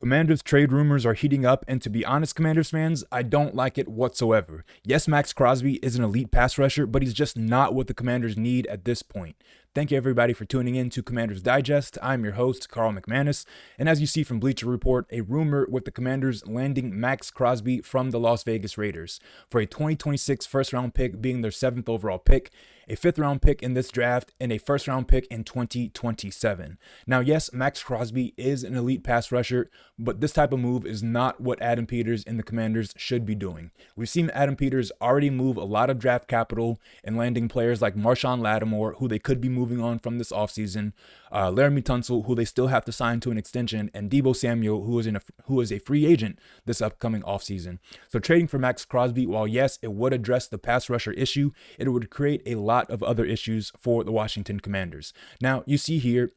Commanders trade rumors are heating up, and to be honest, Commanders fans, I don't like it whatsoever. Yes, Maxx Crosby is an elite pass rusher, but he's just not what the Commanders need at this point. Thank you everybody for tuning in to Commanders Digest. I'm your host, Carl McManus, and as you see from Bleacher Report, a rumor with the Commanders landing Maxx Crosby from the Las Vegas Raiders for a 2026 first-round pick, being their 7th overall pick, a 5th-round pick in this draft, and a first-round pick in 2027. Now, yes, Maxx Crosby is an elite pass rusher, but this type of move is not what Adam Peters and the Commanders should be doing. We've seen Adam Peters already move a lot of draft capital and landing players like Marshawn Lattimore, who they could be moving on from this offseason, Laramie Tunsil, who they still have to sign to an extension, and Deebo Samuel, who is a free agent this upcoming offseason. So trading for Maxx Crosby, while yes, it would address the pass rusher issue, it would create a lot of other issues for the Washington Commanders. Now, you see here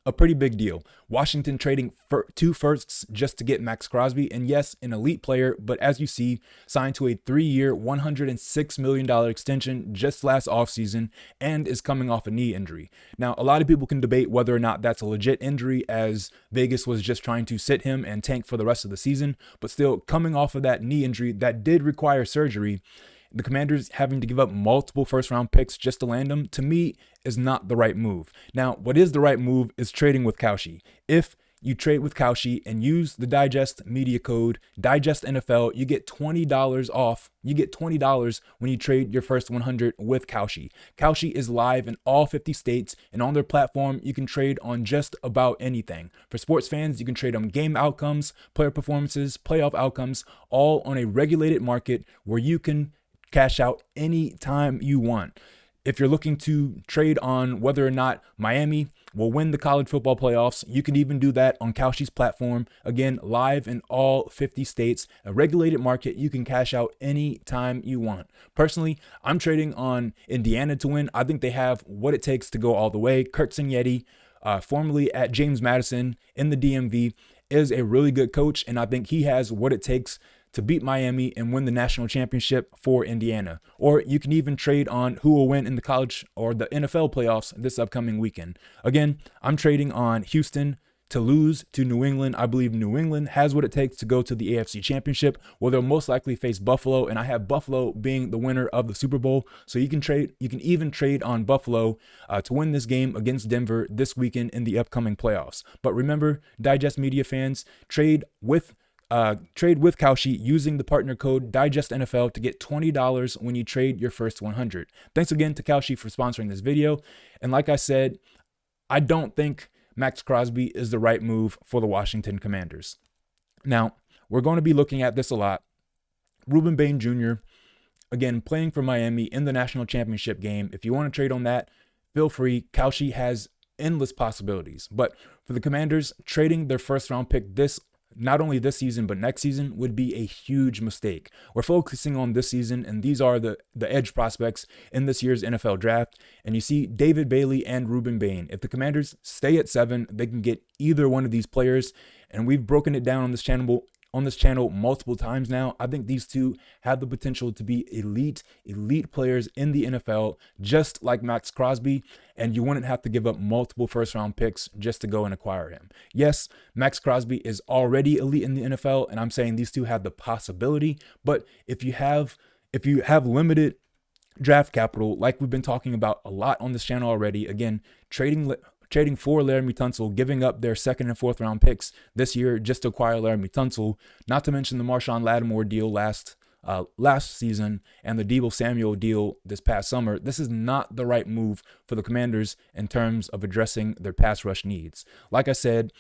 a pretty big deal. Washington trading for 2 firsts just to get Maxx Crosby, and yes, an elite player, but as you see, signed to a 3-year, $106 million extension just last offseason and is coming off a knee injury. Now, a lot of people can debate whether or not that's a legit injury, as Vegas was just trying to sit him and tank for the rest of the season, but still coming off of that knee injury that did require surgery, the Commanders having to give up multiple first-round picks just to land him, to me, is not the right move. Now, what is the right move is trading with Cauchy. If you trade with Cauchy and use the Digest media code, Digest NFL, you get $20 off. You get $20 when you trade your first 100 with Cauchy. Cauchy is live in all 50 states, and on their platform, you can trade on just about anything. For sports fans, you can trade on game outcomes, player performances, playoff outcomes, all on a regulated market where you can cash out any time you want. If you're looking to trade on whether or not Miami will win the college football playoffs, you can even do that on Cauchy's platform. Again, live in all 50 states, a regulated market. You can cash out any time you want. Personally, I'm trading on Indiana to win. I think they have what it takes to go all the way. Kurt Signetti, formerly at James Madison in the DMV, is a really good coach, and I think he has what it takes to beat Miami and win the national championship for Indiana. Or you can even trade on who will win in the college or the NFL playoffs this upcoming weekend. Again, I'm trading on Houston to lose to New England. I believe New England has what it takes to go to the AFC Championship, where they'll most likely face Buffalo, and I have Buffalo being the winner of the Super Bowl. So you can even trade on Buffalo to win this game against Denver this weekend in the upcoming playoffs. But remember, Digest Media fans, trade with Cauchy using the partner code DIGESTNFL to get $20 when you trade your first 100. Thanks again to Cauchy for sponsoring this video. And like I said, I don't think Maxx Crosby is the right move for the Washington Commanders. Now, we're going to be looking at this a lot. Ruben Bain Jr., again, playing for Miami in the national championship game. If you want to trade on that, feel free. Cauchy has endless possibilities. But for the Commanders, trading their first round pick not only this season, but next season would be a huge mistake. We're focusing on this season, and these are the edge prospects in this year's NFL draft. And you see David Bailey and Ruben Bain. If the Commanders stay at 7, they can get either one of these players. And we've broken it down on this channel multiple times now. I think these two have the potential to be elite players in the NFL, just like Maxx Crosby, and you wouldn't have to give up multiple first-round picks just to go and acquire him. Yes, Maxx Crosby is already elite in the NFL, and I'm saying these two have the possibility, but if you have limited draft capital, like we've been talking about a lot on this channel already, again, trading for Laramie Tunsil, giving up their 2nd and 4th round picks this year just to acquire Laramie Tunsil, not to mention the Marshawn Lattimore deal last season and the Deebo Samuel deal this past summer. This is not the right move for the Commanders in terms of addressing their pass rush needs. Like I said,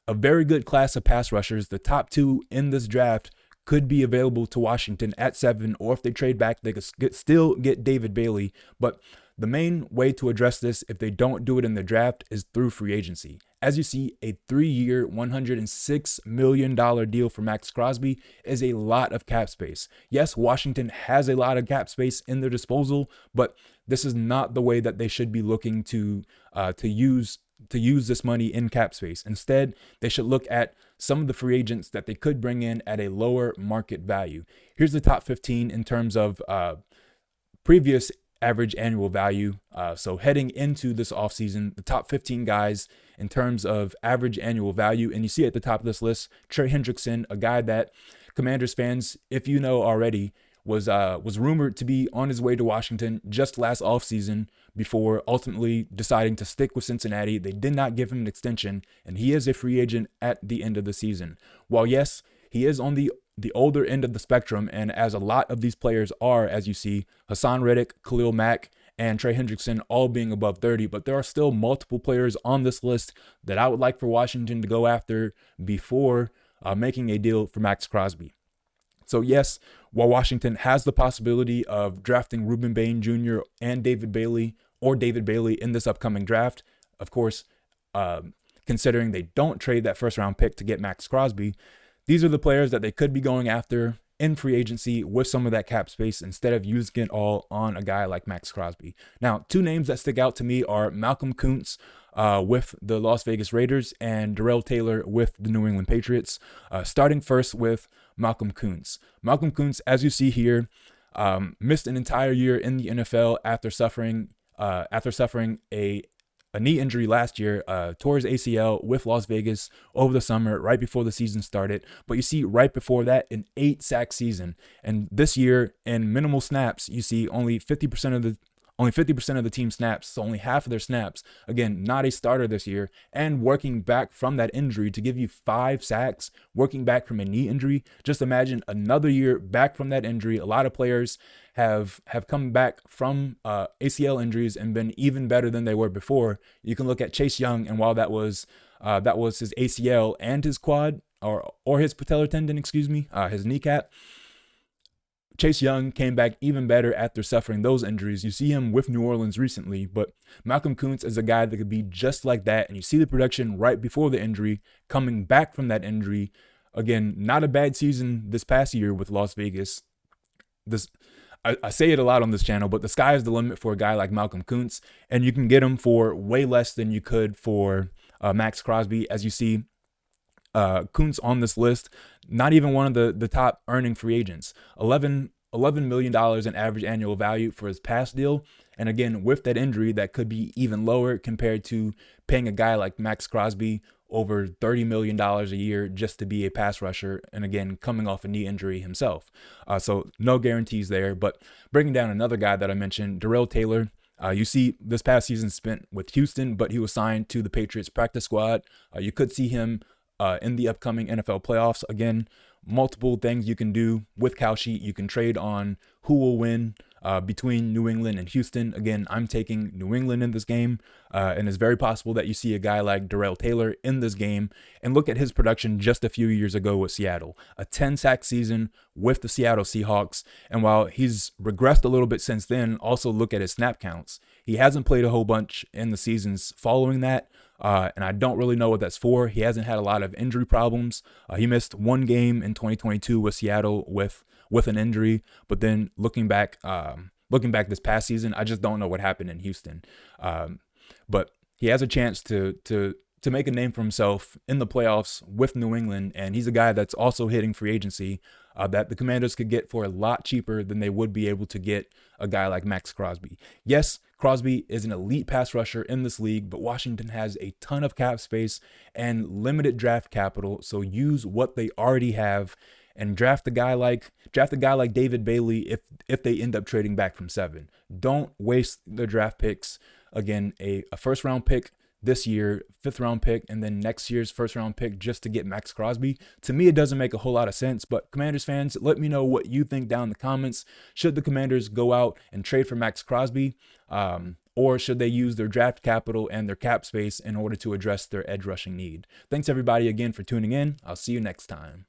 a very good class of pass rushers. The top 2 in this draft could be available to Washington at 7, or if they trade back, they could still get David Bailey. But the main way to address this, if they don't do it in the draft, is through free agency. As you see, a 3-year, $106 million deal for Maxx Crosby is a lot of cap space. Yes, Washington has a lot of cap space in their disposal, but this is not the way that they should be looking to use this money in cap space. Instead, they should look at some of the free agents that they could bring in at a lower market value. Here's the top 15 in terms of previous average annual value. So heading into this offseason, the top 15 guys in terms of average annual value. And you see at the top of this list, Trey Hendrickson, a guy that Commanders fans, if you know already, was rumored to be on his way to Washington just last offseason before ultimately deciding to stick with Cincinnati. They did not give him an extension, and he is a free agent at the end of the season. While yes, he is on the older end of the spectrum, and as a lot of these players are, as you see, Hassan Reddick, Khalil Mack, and Trey Hendrickson all being above 30, but there are still multiple players on this list that I would like for Washington to go after before making a deal for Maxx Crosby. So yes, while Washington has the possibility of drafting Ruben Bain Jr. and David Bailey in this upcoming draft, of course, considering they don't trade that first round pick to get Maxx Crosby, these are the players that they could be going after in free agency with some of that cap space instead of using it all on a guy like Maxx Crosby. Now, two names that stick out to me are Malcolm Kuntz with the Las Vegas Raiders and Darrell Taylor with the New England Patriots. Starting first with Malcolm Kuntz. Malcolm Kuntz, as you see here, missed an entire year in the NFL after suffering a knee injury last year, tore his ACL with Las Vegas over the summer, right before the season started. But you see right before that, an 8-sack season. And this year, in minimal snaps, you see only 50% of the team snaps, so only half of their snaps. Again, not a starter this year, and working back from that injury to give you 5 sacks, working back from a knee injury. Just imagine another year back from that injury. A lot of players have come back from ACL injuries and been even better than they were before. You can look at Chase Young, and while that was his ACL and his quad or his patellar tendon, his kneecap, Chase Young came back even better after suffering those injuries. You see him with New Orleans recently, but Malcolm Kuntz is a guy that could be just like that. And you see the production right before the injury, coming back from that injury. Again, not a bad season this past year with Las Vegas. I say it a lot on this channel, but the sky is the limit for a guy like Malcolm Kuntz, and you can get him for way less than you could for Maxx Crosby. As you see, Kuntz on this list, not even one of the top earning free agents. $11 million in average annual value for his past deal. And again, with that injury, that could be even lower compared to paying a guy like Maxx Crosby over $30 million a year just to be a pass rusher. And again, coming off a knee injury himself. So no guarantees there. But bringing down another guy that I mentioned, Darrell Taylor. You see this past season spent with Houston, but he was signed to the Patriots practice squad. You could see him in the upcoming NFL playoffs. Again, multiple things you can do with Cal Sheet. You can trade on who will win between New England and Houston. Again, I'm taking New England in this game, and it's very possible that you see a guy like Darrell Taylor in this game. And look at his production just a few years ago with Seattle, a 10-sack season with the Seattle Seahawks. And while he's regressed a little bit since then, also look at his snap counts. He hasn't played a whole bunch in the seasons following that. And I don't really know what that's for. He hasn't had a lot of injury problems. He missed one game in 2022 with Seattle with an injury. But then looking back this past season, I just don't know what happened in Houston. But he has a chance to make a name for himself in the playoffs with New England. And he's a guy that's also hitting free agency that the Commanders could get for a lot cheaper than they would be able to get a guy like Maxx Crosby. Yes, Crosby is an elite pass rusher in this league, but Washington has a ton of cap space and limited draft capital. So use what they already have and draft a guy like David Bailey if they end up trading back from 7. Don't waste the draft picks. Again, a first round pick this year, 5th round pick, and then next year's 1st round pick just to get Maxx Crosby. To me, it doesn't make a whole lot of sense, but Commanders fans, let me know what you think down in the comments. Should the Commanders go out and trade for Maxx Crosby, or should they use their draft capital and their cap space in order to address their edge rushing need? Thanks everybody again for tuning in. I'll see you next time.